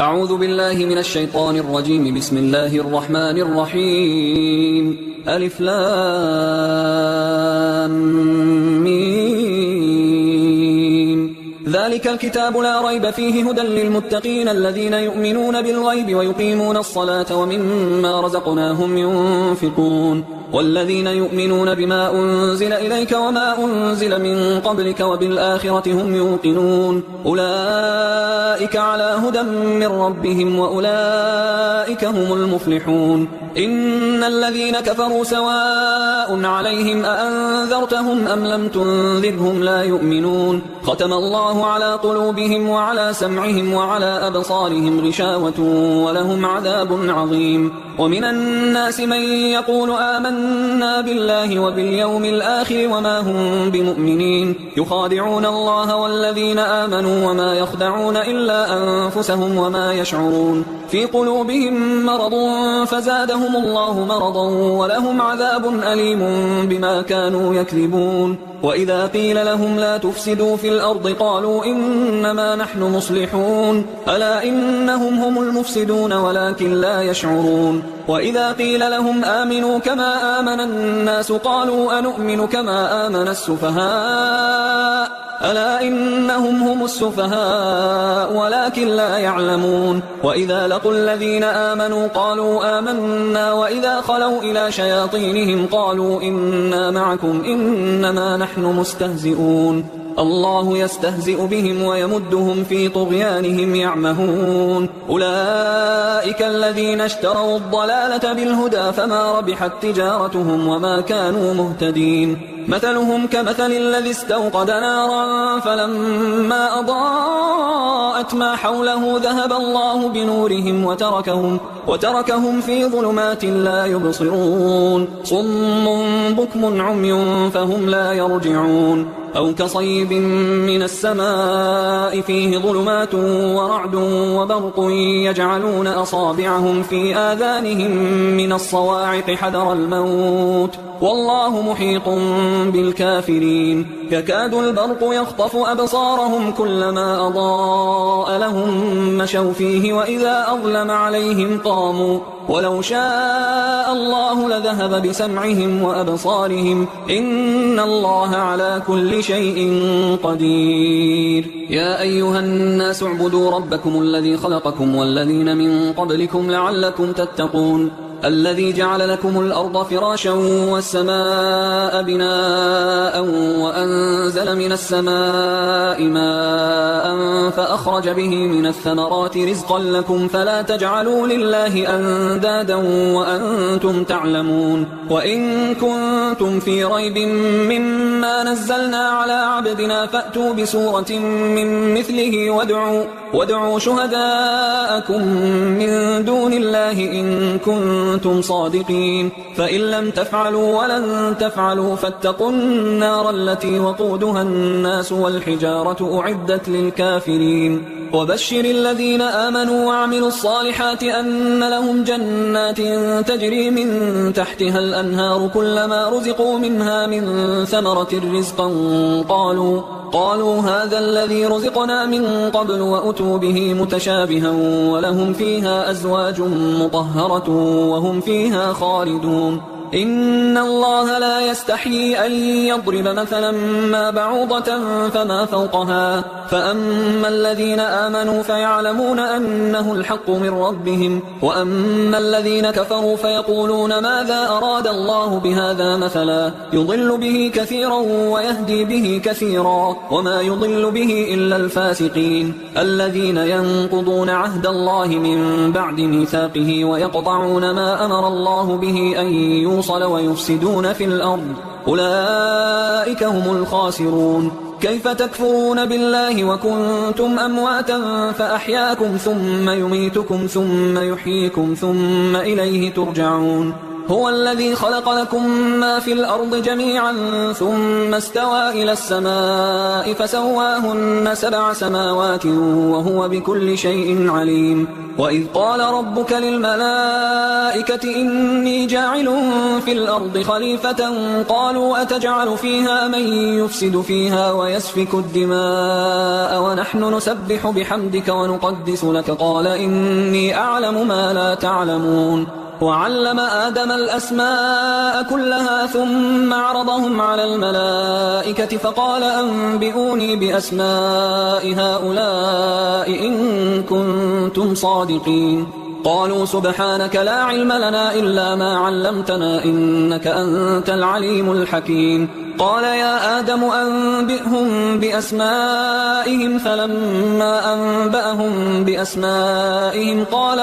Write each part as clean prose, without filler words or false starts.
أعوذ بالله من الشيطان الرجيم. بسم الله الرحمن الرحيم. ألف لام ميم. ذلك الكتاب لا ريب فيه هدى للمتقين الذين يؤمنون بالغيب ويقيمون الصلاة ومما رزقناهم ينفقون والذين يؤمنون بما أنزل إليك وما أنزل من قبلك وبالآخرة هم يوقنون أولئك على هدى من ربهم وأولئك هم المفلحون. إن الذين كفروا سواء عليهم أأنذرتهم أم لم تنذرهم لا يؤمنون. ختم الله على قلوبهم وعلى سمعهم وعلى أبصارهم غشاوة ولهم عذاب عظيم. ومن الناس من يقول آمنا بالله وباليوم الآخر وما هم بمؤمنين يخادعون الله والذين آمنوا وما يخدعون إلا أنفسهم وما يشعرون. في قلوبهم مرض فزادهم الله مرضا ولهم عذاب أليم بما كانوا يكذبون. وإذا قيل لهم لا تفسدوا في الأرض قالوا إنما نحن مصلحون ألا إنهم هم المفسدون ولكن لا يشعرون. وإذا قيل لهم آمنوا كما آمن الناس قالوا أنؤمن كما آمن السفهاء ألا إنهم هم السفهاء ولكن لا يعلمون. وإذا لقوا الذين آمنوا قالوا آمنا وإذا خلوا إلى شياطينهم قالوا إنا معكم إنما نحن مستهزئون. الله يستهزئ بهم ويمدهم في طغيانهم يعمهون. أولئك الذين اشتروا الضلالة بالهدى فما ربحت تجارتهم وما كانوا مهتدين. مثلهم كمثل الذي استوقد نارا فلما أضاءت ما حوله ذهب الله بنورهم وتركهم في ظلمات لا يبصرون. صم بكم عمي فهم لا يرجعون. أو كصيب من السماء فيه ظلمات ورعد وبرق يجعلون أصابعهم في آذانهم من الصواعق حذر الموت والله محيط بالكافرين. يكاد البرق يخطف أبصارهم كلما أضاء لهم مشوا فيه وإذا أظلم عليهم قاموا ولو شاء الله لذهب بسمعهم وأبصارهم إن الله على كل شيء قدير. يا أيها الناس اعبدوا ربكم الذي خلقكم والذين من قبلكم لعلكم تتقون الذي جعل لكم الأرض فراشا والسماء بناء وأنزل من السماء ماء فأخرج به من الثمرات رزقا لكم فلا تجعلوا لله أندادا وأنتم تعلمون. وإن كنتم في ريب مما نزلنا على عبدنا فأتوا بسورة من مثله وادعوا شهداءكم من دون الله إن كنتم صادقين. فإن لم تفعلوا ولن تفعلوا فاتقوا النار التي وقودها الناس والحجارة أعدت للكافرين. وبشر الذين آمنوا وعملوا الصالحات أن لهم جنات تجري من تحتها الأنهار كلما رزقوا منها من ثمرة رزقا قالوا هذا الذي رزقنا من قبل وأتوا به متشابها ولهم فيها أزواج مطهرة وهم فيها خالدون. إن الله لا يستحيي أن يضرب مثلا ما بعوضة فما فوقها فأما الذين آمنوا فيعلمون أنه الحق من ربهم وأما الذين كفروا فيقولون ماذا أراد الله بهذا مثلا يضل به كثيرا ويهدي به كثيرا وما يضل به إلا الفاسقين الذين ينقضون عهد الله من بعد ميثاقه ويقطعون ما أمر الله به أن يوصل ويفسدون في الأرض أولئك هم الخاسرون. كيف تكفرون بالله وكنتم أمواتا فأحياكم ثم يميتكم ثم يحييكم ثم إليه ترجعون. هو الذي خلق لكم ما في الأرض جميعا ثم استوى إلى السماء فسواهن 7 سماوات وهو بكل شيء عليم. وإذ قال ربك للملائكة إني جاعل في الأرض خليفة قالوا أتجعل فيها من يفسد فيها ويسفك الدماء ونحن نسبح بحمدك ونقدس لك قال إني أعلم ما لا تعلمون. وعلم آدم الأسماء كلها ثم عرضهم على الملائكة فقال أنبئوني بأسماء هؤلاء إن كنتم صادقين. قالوا سبحانك لا علم لنا إلا ما علمتنا إنك أنت العليم الحكيم. قال يا آدم أنبئهم بأسمائهم فلما أنبأهم بأسمائهم قال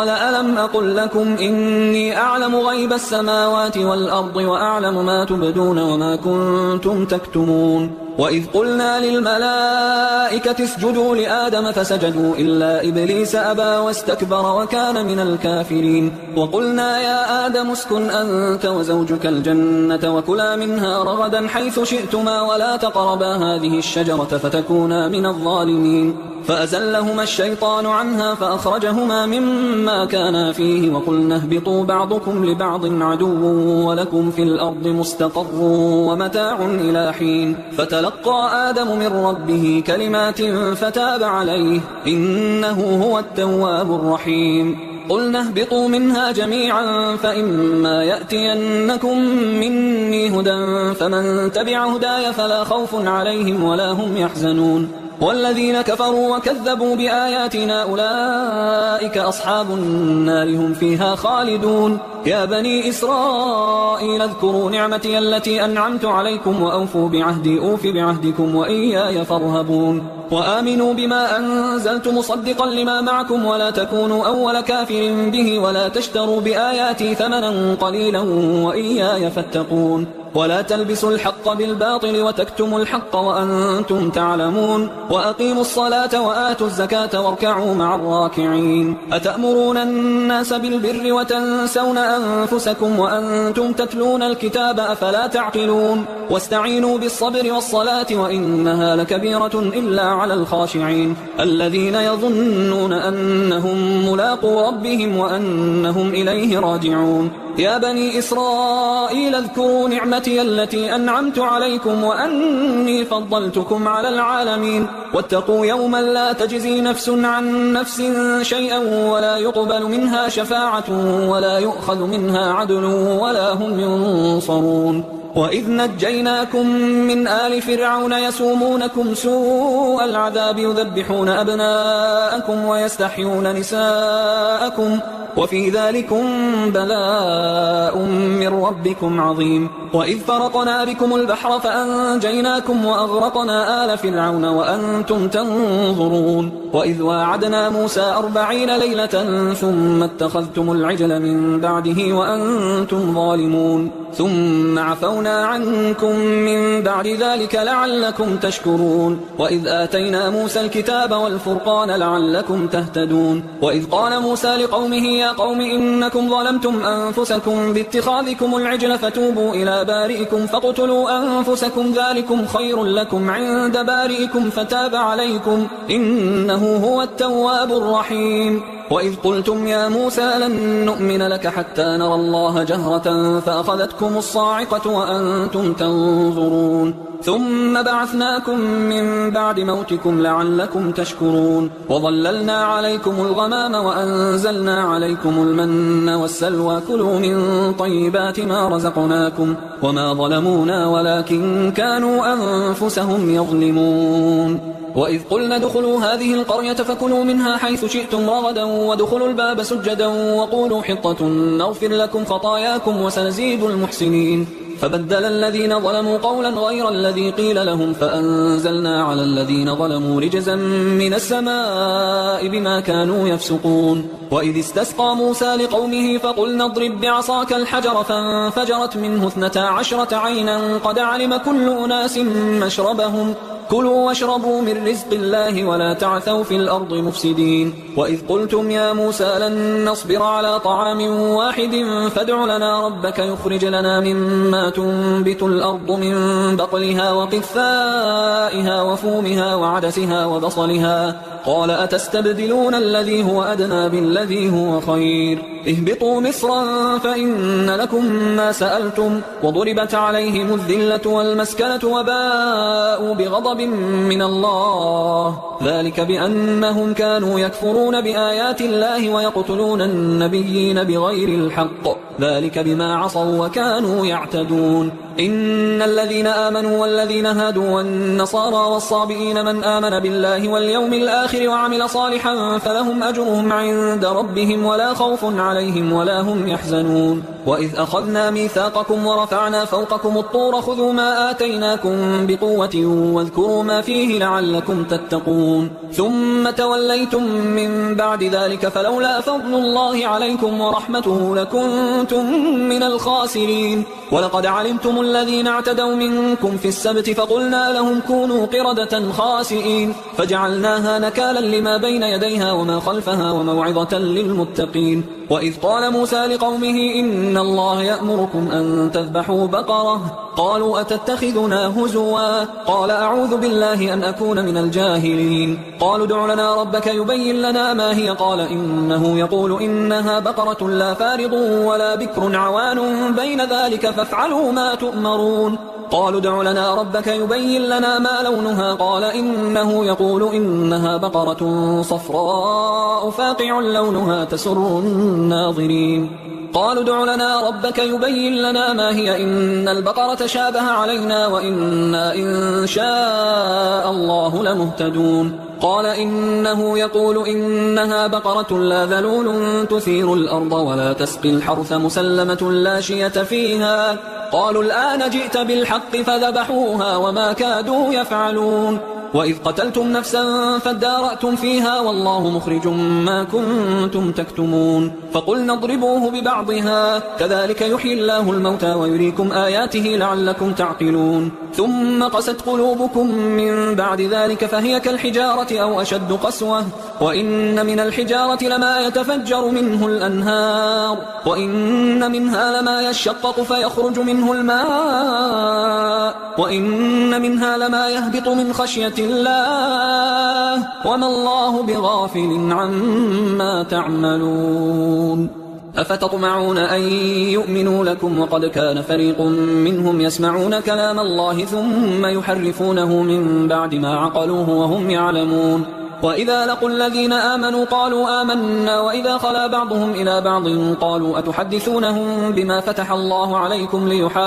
ألم أقل لكم إني أعلم غيب السماوات والأرض وأعلم ما تبدون وما كنتم تكتمون. وإذ قلنا للملائكة اسجدوا لآدم فسجدوا إلا إبليس أبى واستكبر وكان من الكافرين. وقلنا يا آدم اسكن أنت وزوجك الجنة وكلا منها رغدا حيث شئتما ولا تقربا هذه الشجرة فتكونا من الظالمين. فأزلهما الشيطان عنها فأخرجهما مما كانا فيه وقلنا اهبطوا بعضكم لبعض عدو ولكم في الأرض مستقر ومتاع إلى حين. فتلقى آدم من ربه كلمات فتاب عليه إنه هو التواب الرحيم. قلنا اهبطوا منها جميعا فإما يأتينكم مني هدى فمن تبع هداي فلا خوف عليهم ولا هم يحزنون. والذين كفروا وكذبوا بآياتنا أولئك أصحاب النار هم فيها خالدون. يا بني إسرائيل اذكروا نعمتي التي أنعمت عليكم وأوفوا بعهدي أوف بعهدكم وإياي فارهبون. وآمنوا بما أنزلت مصدقا لما معكم ولا تكونوا أول كافر به ولا تشتروا بآياتي ثمنا قليلا وإياي فاتقون. ولا تلبسوا الحق بالباطل وتكتموا الحق وأنتم تعلمون. وأقيموا الصلاة وآتوا الزكاة واركعوا مع الراكعين. أتأمرون الناس بالبر وتنسون أنفسكم وأنتم تتلون الكتاب أفلا تعقلون. واستعينوا بالصبر والصلاة وإنها لكبيرة إلا على الخاشعين الذين يظنون أنهم ملاقو ربهم وأنهم إليه راجعون. يا بني إسرائيل اذكروا نعمتي التي أنعمت عليكم وأني فضلتكم على العالمين. واتقوا يوما لا تجزي نفس عن نفس شيئا ولا يقبل منها شفاعة ولا يؤخذ منها عدل ولا هم ينصرون. وإذ نجيناكم من آل فرعون يسومونكم سوء العذاب يذبحون أبناءكم ويستحيون نساءكم وفي ذلكم بلاء من ربكم عظيم. وإذ فرقنا بكم البحر فأنجيناكم وأغرقنا آل فرعون وأنتم تنظرون. وإذ واعدنا موسى 40 ليلة ثم اتخذتم العجل من بعده وأنتم ظالمون ثم عفونا عنكم من بعد ذلك لعلكم تشكرون. وإذ آتينا موسى الكتاب والفرقان لعلكم تهتدون. وإذ قال موسى لقومه يا قوم إنكم ظلمتم أنفسكم باتخاذكم العجل فتوبوا إلى بارئكم فاقتلوا أنفسكم ذلكم خير لكم عند بارئكم فتاب عليكم إنه هو التواب الرحيم. وإذ قلتم يا موسى لن نؤمن لك حتى نرى الله جهرة فأخذتكم الصاعقة وأنتم تنظرون ثم بعثناكم من بعد موتكم لعلكم تشكرون. وظللنا عليكم الغمام وأنزلنا عليكم المن والسلوى كلوا من طيبات ما رزقناكم وما ظلمونا ولكن كانوا أنفسهم يظلمون. وإذ قلنا ادخلوا هذه القرية فكلوا منها حيث شئتم رغدا وادخلوا الباب سجدا وقولوا حطة نغفر لكم خطاياكم وسنزيد المحسنين. فبدل الذين ظلموا قولا غير الذي قيل لهم فأنزلنا على الذين ظلموا رجزا من السماء بما كانوا يفسقون. وإذ استسقى موسى لقومه فقلنا اضرب بعصاك الحجر فانفجرت منه 12 عينا قد علم كل أناس مشربهم كلوا واشربوا من رزق الله ولا تعثوا في الأرض مفسدين وإذ قلتم يا موسى لن نصبر على طعام واحد فادع لنا ربك يخرج لنا مما تنبت الأرض من بقلها وقثائها وفومها وعدسها وبصلها قال أتستبدلون الذي هو أدنى بالذي هو خير اهبطوا مصرا فإن لكم ما سألتم وضربت عليهم الذلة والمسكنة وباءوا بغضب من الله ذلك بأنهم كانوا يكفرون بآيات الله ويقتلون النبيين بغير الحق ذلك بما عصوا وكانوا يعتدون إن الذين آمنوا والذين هادوا والنصارى والصابئين من آمن بالله واليوم الآخر وعمل صالحا فلهم أجرهم عند ربهم ولا خوف عليهم ولا هم يحزنون وإذ أخذنا ميثاقكم ورفعنا فوقكم الطور خذوا ما آتيناكم بقوة واذكروا ما فيه لعلكم تتقون ثم توليتم من بعد ذلك فلولا فضل الله عليكم ورحمته لكنتم من الخاسرين ولقد علمتم الذين اعتدوا منكم في السبت فقلنا لهم كونوا قردة خاسئين فجعلناها نكالا لما بين يديها وما خلفها وموعظة للمتقين وإذ قال موسى لقومه إن الله يأمركم أن تذبحوا بقرة قالوا أتتخذنا هزوا قال أعوذ بالله أن أكون من الجاهلين قالوا ادع لنا ربك يبين لنا ما هي قال إنه يقول إنها بقرة لا فارض ولا بكر عوان بين ذلك فافعلوا ما تؤمرون قالوا ادع لنا ربك يبين لنا ما لونها قال إنه يقول إنها بقرة صفراء فاقع لونها تسر الناظرين قالوا ادع لنا ربك يبين لنا ما هي إن البقرة شابه علينا وإنا إن شاء الله لمهتدون قال إنه يقول إنها بقرة لا ذلول تثير الأرض ولا تسقي الحرث مسلمة لا شية فيها قالوا الآن جئت بالحق فذبحوها وما كادوا يفعلون وإذ قتلتم نفسا فادارأتم فيها والله مخرج ما كنتم تكتمون فقلنا اضربوه ببعضها كذلك يحيي الله الموتى ويريكم آياته لعلكم تعقلون ثم قست قلوبكم من بعد ذلك فهي كالحجارة أو أشد قسوة وإن من الحجارة لما يتفجر منه الأنهار وإن منها لما يشقق فيخرج منه الماء وإن منها لما يهبط من خشية الله وما الله بغافل عما تعملون أفتطمعون أن يؤمنوا لكم وقد كان فريق منهم يسمعون كلام الله ثم يحرفونه من بعد ما عقلوه وهم يعلمون وإذا لقوا الذين آمنوا قالوا آمنا وإذا خلا بعضهم إلى بعض قالوا أتحدثونهم بما فتح الله عليكم ليحاجوكم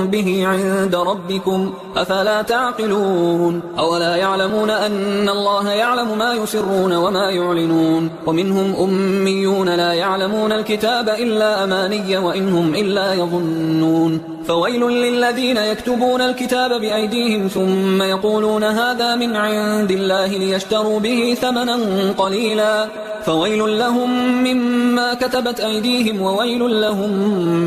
به عند ربكم أفلا تعقلون أولا يعلمون أن الله يعلم ما يسرون وما يعلنون ومنهم أميون لا يعلمون الكتاب إلا أماني وإنهم إلا يظنون فويل للذين يكتبون الكتاب بأيديهم ثم يقولون هذا من عند الله ليشتروا به ثمنا قليلا فويل لهم مما كتبت أيديهم وويل لهم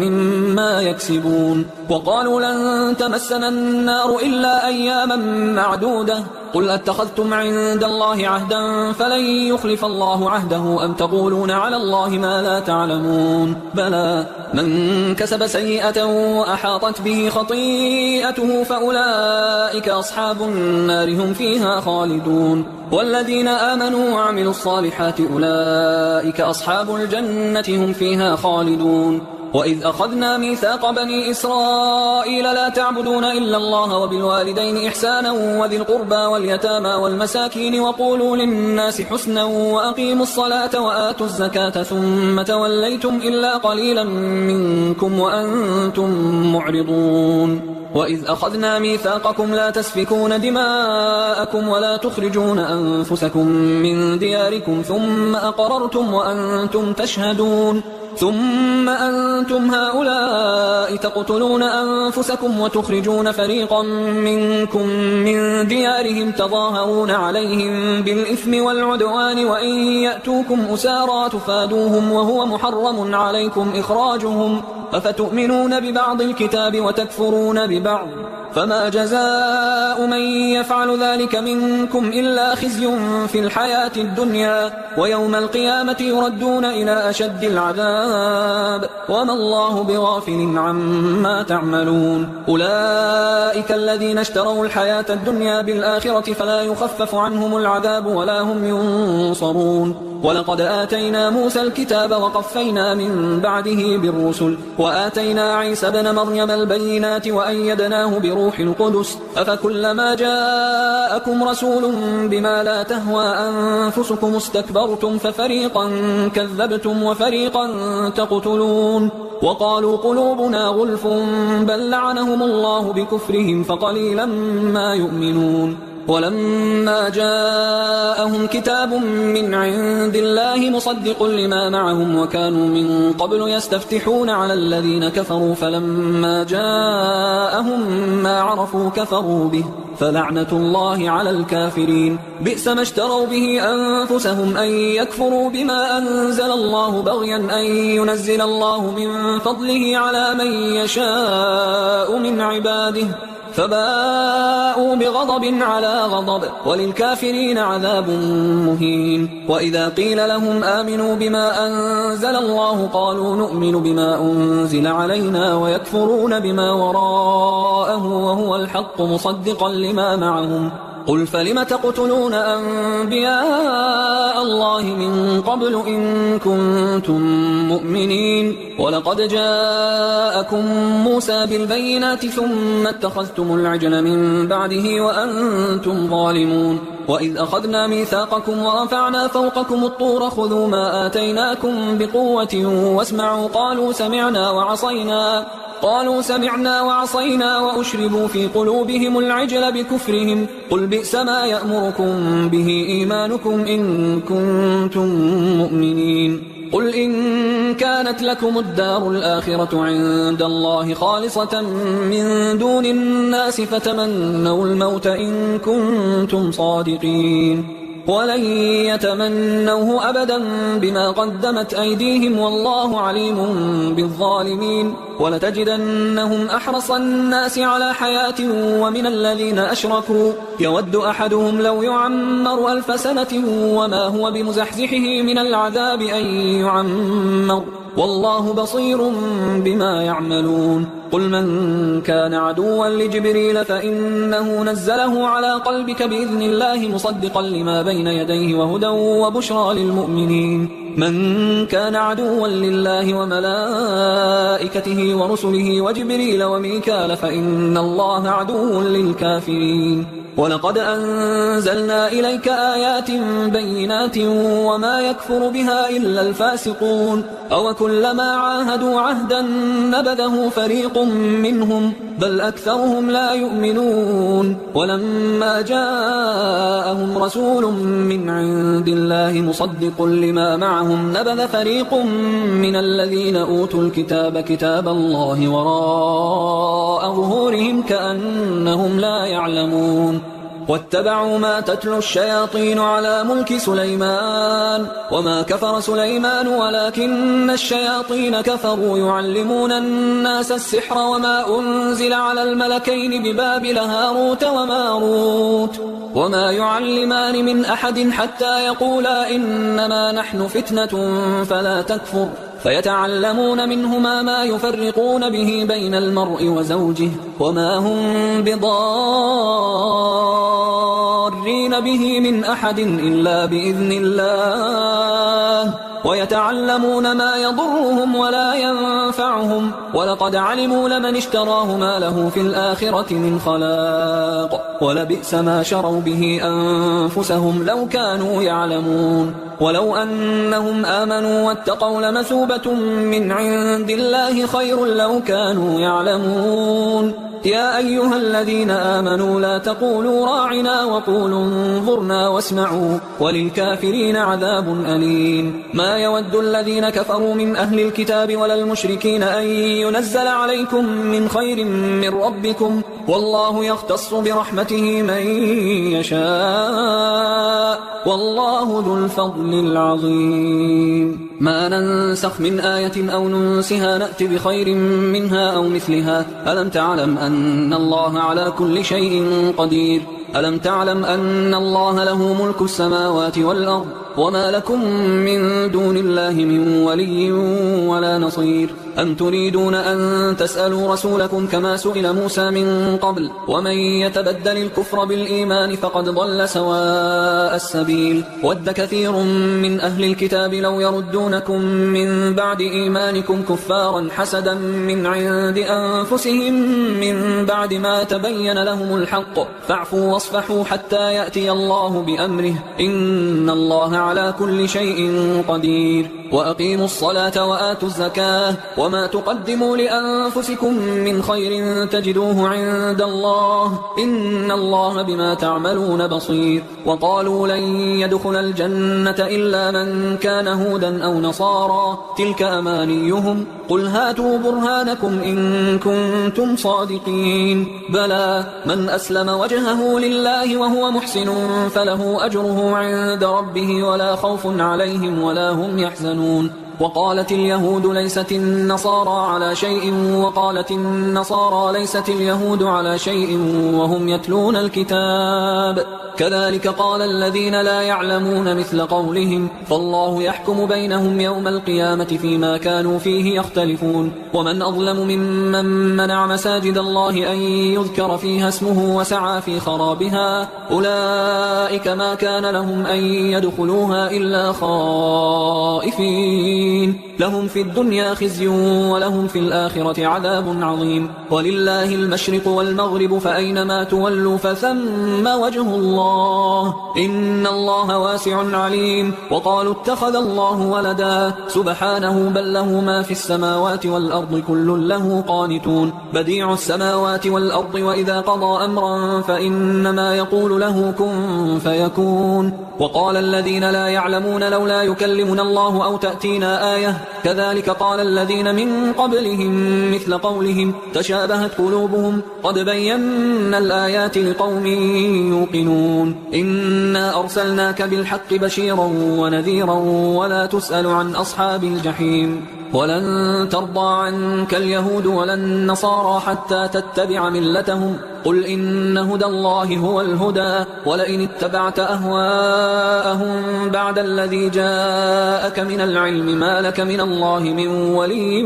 مما يكسبون وقالوا لن تمسنا النار إلا أياما معدودة قل أتخذتم عند الله عهدا فلن يخلف الله عهده أم تقولون على الله ما لا تعلمون بلى من كسب سيئة وأحاطت به خطيئته فأولئك أصحاب النار هم فيها خالدون والذين آمنوا وعملوا الصالحات أولئك أصحاب الجنة هم فيها خالدون وإذ أخذنا ميثاق بني إسرائيل لا تعبدون إلا الله وبالوالدين إحسانا وذي القربى واليتامى والمساكين وقولوا للناس حسنا وأقيموا الصلاة وآتوا الزكاة ثم توليتم إلا قليلا منكم وأنتم معرضون وإذ أخذنا ميثاقكم لا تسفكون دماءكم ولا تخرجون أنفسكم من دياركم ثم أقررتم وأنتم تشهدون ثم أنتم هؤلاء تقتلون أنفسكم وتخرجون فريقا منكم من ديارهم تظاهرون عليهم بالإثم والعدوان وإن يأتوكم أسارى تفادوهم وهو محرم عليكم إخراجهم أفتؤمنون ببعض الكتاب وتكفرون ببعض فما جزاء من يفعل ذلك منكم إلا خزي في الحياة الدنيا ويوم القيامة يردون إلى أشد العذاب وما الله بغافل عما تعملون أولئك الذين اشتروا الحياة الدنيا بالآخرة فلا يخفف عنهم العذاب ولا هم ينصرون ولقد آتينا موسى الكتاب وقفينا من بعده بالرسل وآتينا عيسى ابن مريم البينات وأيدناه بروح القدس أفكلما جاءكم رسول بما لا تهوى أنفسكم استكبرتم ففريقا كذبتم وفريقا تقتلون وقالوا قلوبنا غلف بل لعنهم الله بكفرهم فقليلا ما يؤمنون ولما جاءهم كتاب من عند الله مصدق لما معهم وكانوا من قبل يستفتحون على الذين كفروا فلما جاءهم ما عرفوا كفروا به فلعنة الله على الكافرين بئس ما اشتروا به أنفسهم أن يكفروا بما أنزل الله بغيا أن ينزل الله من فضله على من يشاء من عباده فباءوا بغضب على غضب وللكافرين عذاب مهين وإذا قيل لهم آمنوا بما أنزل الله قالوا نؤمن بما أنزل علينا ويكفرون بما وراءه وهو الحق مصدقا لما معهم قل فلم تقتلون أنبياء الله من قبل إن كنتم مؤمنين ولقد جاءكم موسى بالبينات ثم اتخذتم العجل من بعده وأنتم ظالمون وإذ أخذنا ميثاقكم ورفعنا فوقكم الطور خذوا ما آتيناكم بقوة واسمعوا قالوا سمعنا وعصينا وأشربوا في قلوبهم العجل بكفرهم قل بئس ما يأمركم به إيمانكم إن كنتم مؤمنين قل إن كانت لكم الدار الآخرة عند الله خالصة من دون الناس فتمنوا الموت إن كنتم صادقين ولن يتمنوه أبدا بما قدمت أيديهم والله عليم بالظالمين ولتجدنهم أحرص الناس على حياة ومن الذين أشركوا يود أحدهم لو يعمر 1000 سنة وما هو بمزحزحه من العذاب أن يعمر والله بصير بما يعملون قل من كان عدوا لجبريل فإنه نزله على قلبك بإذن الله مصدقا لما بين يديه وهدى وبشرى للمؤمنين من كان عدوا لله وملائكته ورسله وجبريل وميكال فإن الله عدو للكافرين ولقد أنزلنا إليك آيات بينات وما يكفر بها إلا الفاسقون أو كلما عاهدوا عهدا نبذه فريق منهم بل أكثرهم لا يؤمنون ولما جاءهم رسول من عند الله مصدق لما معهم نبذ فريق من الذين أوتوا الكتاب كتاب الله وراء ظهورهم كأنهم لا يعلمون واتبعوا ما تتلو الشياطين على ملك سليمان وما كفر سليمان ولكن الشياطين كفروا يعلمون الناس السحر وما أنزل على الملكين ببابل هاروت وماروت وما يعلمان من أحد حتى يقولا إنما نحن فتنة فلا تكفر فيتعلمون منهما ما يفرقون به بين المرء وزوجه وما هم بضارين به من أحد إلا بإذن الله ويتعلمون ما يضرهم ولا ينفعهم ولقد علموا لمن اشتراه ما له في الآخرة من خلاق ولبئس ما شروا به أنفسهم لو كانوا يعلمون ولو أنهم آمنوا واتقوا لمثوبة من عند الله خير لو كانوا يعلمون يا أيها الذين آمنوا لا تقولوا راعنا وقولوا انظرنا واسمعوا وللكافرين عذاب أليم ما يود الذين كفروا من أهل الكتاب ولا المشركين أن ينزل عليكم من خير من ربكم والله يختص برحمته من يشاء والله ذو الفضل العظيم. ما ننسخ من آية أو ننسها نأت بخير منها أو مثلها. ألم تعلم أن الله على كل شيء قدير؟ ألم تعلم أن الله له ملك السماوات والأرض وما لكم من دون الله من ولي ولا نصير؟ أم تريدون أن تسألوا رسولكم كما سئل موسى من قبل؟ ومن يتبدل الكفر بالإيمان فقد ضل سواء السبيل. ود كثير من أهل الكتاب لو يردونكم من بعد إيمانكم كفارا حسدا من عند أنفسهم من بعد ما تبين لهم الحق فاعفوا واصفحوا حتى يأتي الله بأمره إن الله على كل شيء قدير. وأقيموا الصلاة وآتوا الزكاة وما تقدموا لأنفسكم من خير تجدوه عند الله إن الله بما تعملون بصير. وقالوا لن يدخل الجنة إلا من كان هودا أو نصارى تلك أمانيهم قل هاتوا برهانكم إن كنتم صادقين بلى من أسلم وجهه لله وهو محسن فله أجره عند ربه ولا خوف عليهم ولا هم يحزنون. وقالت اليهود ليست النصارى على شيء وقالت النصارى ليست اليهود على شيء وهم يتلون الكتاب كذلك قال الذين لا يعلمون مثل قولهم فالله يحكم بينهم يوم القيامة فيما كانوا فيه يختلفون. ومن أظلم ممن منع مساجد الله أن يذكر فيها اسمه وسعى في خرابها أولئك ما كان لهم أن يدخلوها إلا خائفين لهم في الدنيا خزي ولهم في الآخرة عذاب عظيم. ولله المشرق والمغرب فأينما تولوا فثم وجه الله إن الله واسع عليم. وقالوا اتخذ الله ولدا سبحانه بل له ما في السماوات والأرض كل له قانتون بديع السماوات والأرض وإذا قضى أمرا فإنما يقول له كن فيكون. وقال الذين لا يعلمون لولا يكلمنا الله أو تأتينا آية كذلك قال الذين من قبلهم مثل قولهم تشابهت قلوبهم قد بينا الآيات لقوم يوقنون. إنا أرسلناك بالحق بشيرا ونذيرا ولا تسأل عن أصحاب الجحيم. ولن ترضى عنك اليهود ولا النصارى حتى تتبع ملتهم قل إن هدى الله هو الهدى ولئن اتبعت أهواءهم بعد الذي جاءك من العلم ما لك من الله من ولي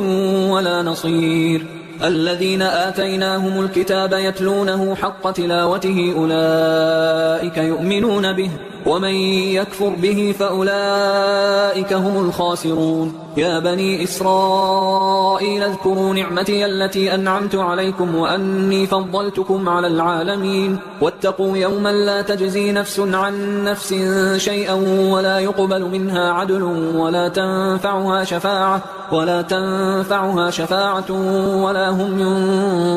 ولا نصير. الذين آتيناهم الكتاب يتلونه حق تلاوته أولئك يؤمنون به ومن يكفر به فأولئك هم الخاسرون. يا بني إسرائيل اذكروا نعمتي التي أنعمت عليكم وأني فضلتكم على العالمين واتقوا يوما لا تجزي نفس عن نفس شيئا ولا يقبل منها عدل ولا تنفعها شفاعة ولا هم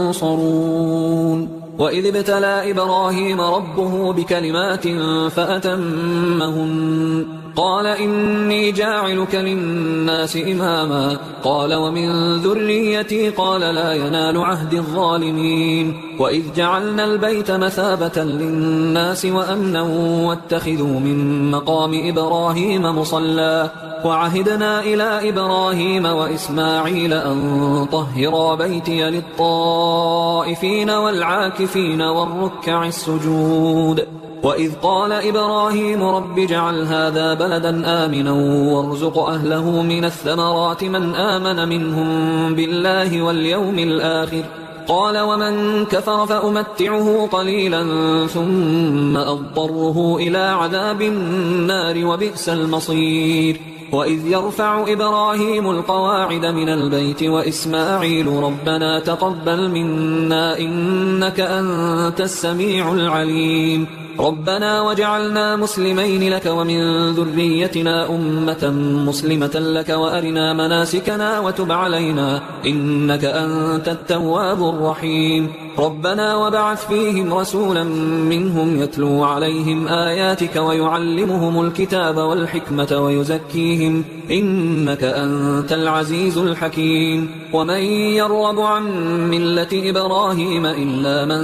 ينصرون. وإذ ابتلى إبراهيم ربه بكلمات فأتمهن قال إني جاعلك للناس إماما قال ومن ذريتي قال لا ينال عهد الظالمين. وإذ جعلنا البيت مثابة للناس وأمنا واتخذوا من مقام إبراهيم مصلى وعهدنا إلى إبراهيم وإسماعيل أن طهرا بيتي للطائفين والعاكفين والركع السجود. وإذ قال إبراهيم رب اجعل هذا بلدا آمنا وارزق أهله من الثمرات من آمن منهم بالله واليوم الآخر قال ومن كفر فأمتعه قليلا ثم أضطره إلى عذاب النار وبئس المصير. وإذ يرفع إبراهيم القواعد من البيت وإسماعيل ربنا تقبل منا إنك أنت السميع العليم ربنا وجعلنا مسلمين لك ومن ذريتنا أمة مسلمة لك وأرنا مناسكنا وتب علينا إنك أنت التواب الرحيم. ربنا وابعث فيهم رسولا منهم يتلو عليهم آياتك ويعلمهم الكتاب والحكمة ويزكيهم إنك أنت العزيز الحكيم ومن يرغب عن ملة إبراهيم إلا من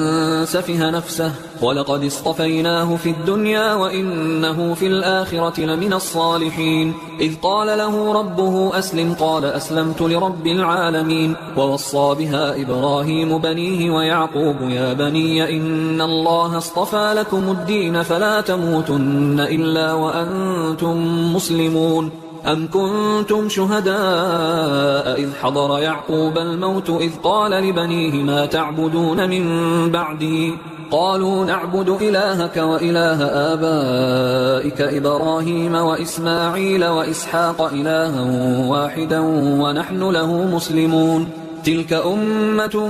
سفه نفسه ولقد اصطفيناه في الدنيا وإنه في الآخرة لمن الصالحين إذ قال له ربه أسلم قال أسلمت لرب العالمين ووصى بها إبراهيم بنيه ويعقوب يا بني إن الله اصطفى لكم الدين فلا تموتن إلا وأنتم مسلمون أم كنتم شهداء إذ حضر يعقوب الموت إذ قال لبنيه ما تعبدون من بعدي قالوا نعبد إلهك وإله آبائك إبراهيم وإسماعيل وإسحاق إلها واحدا ونحن له مسلمون تلك أمة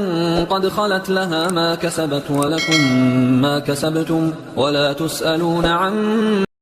قد خلت لها ما كسبت ولكم ما كسبتم ولا تسألون عما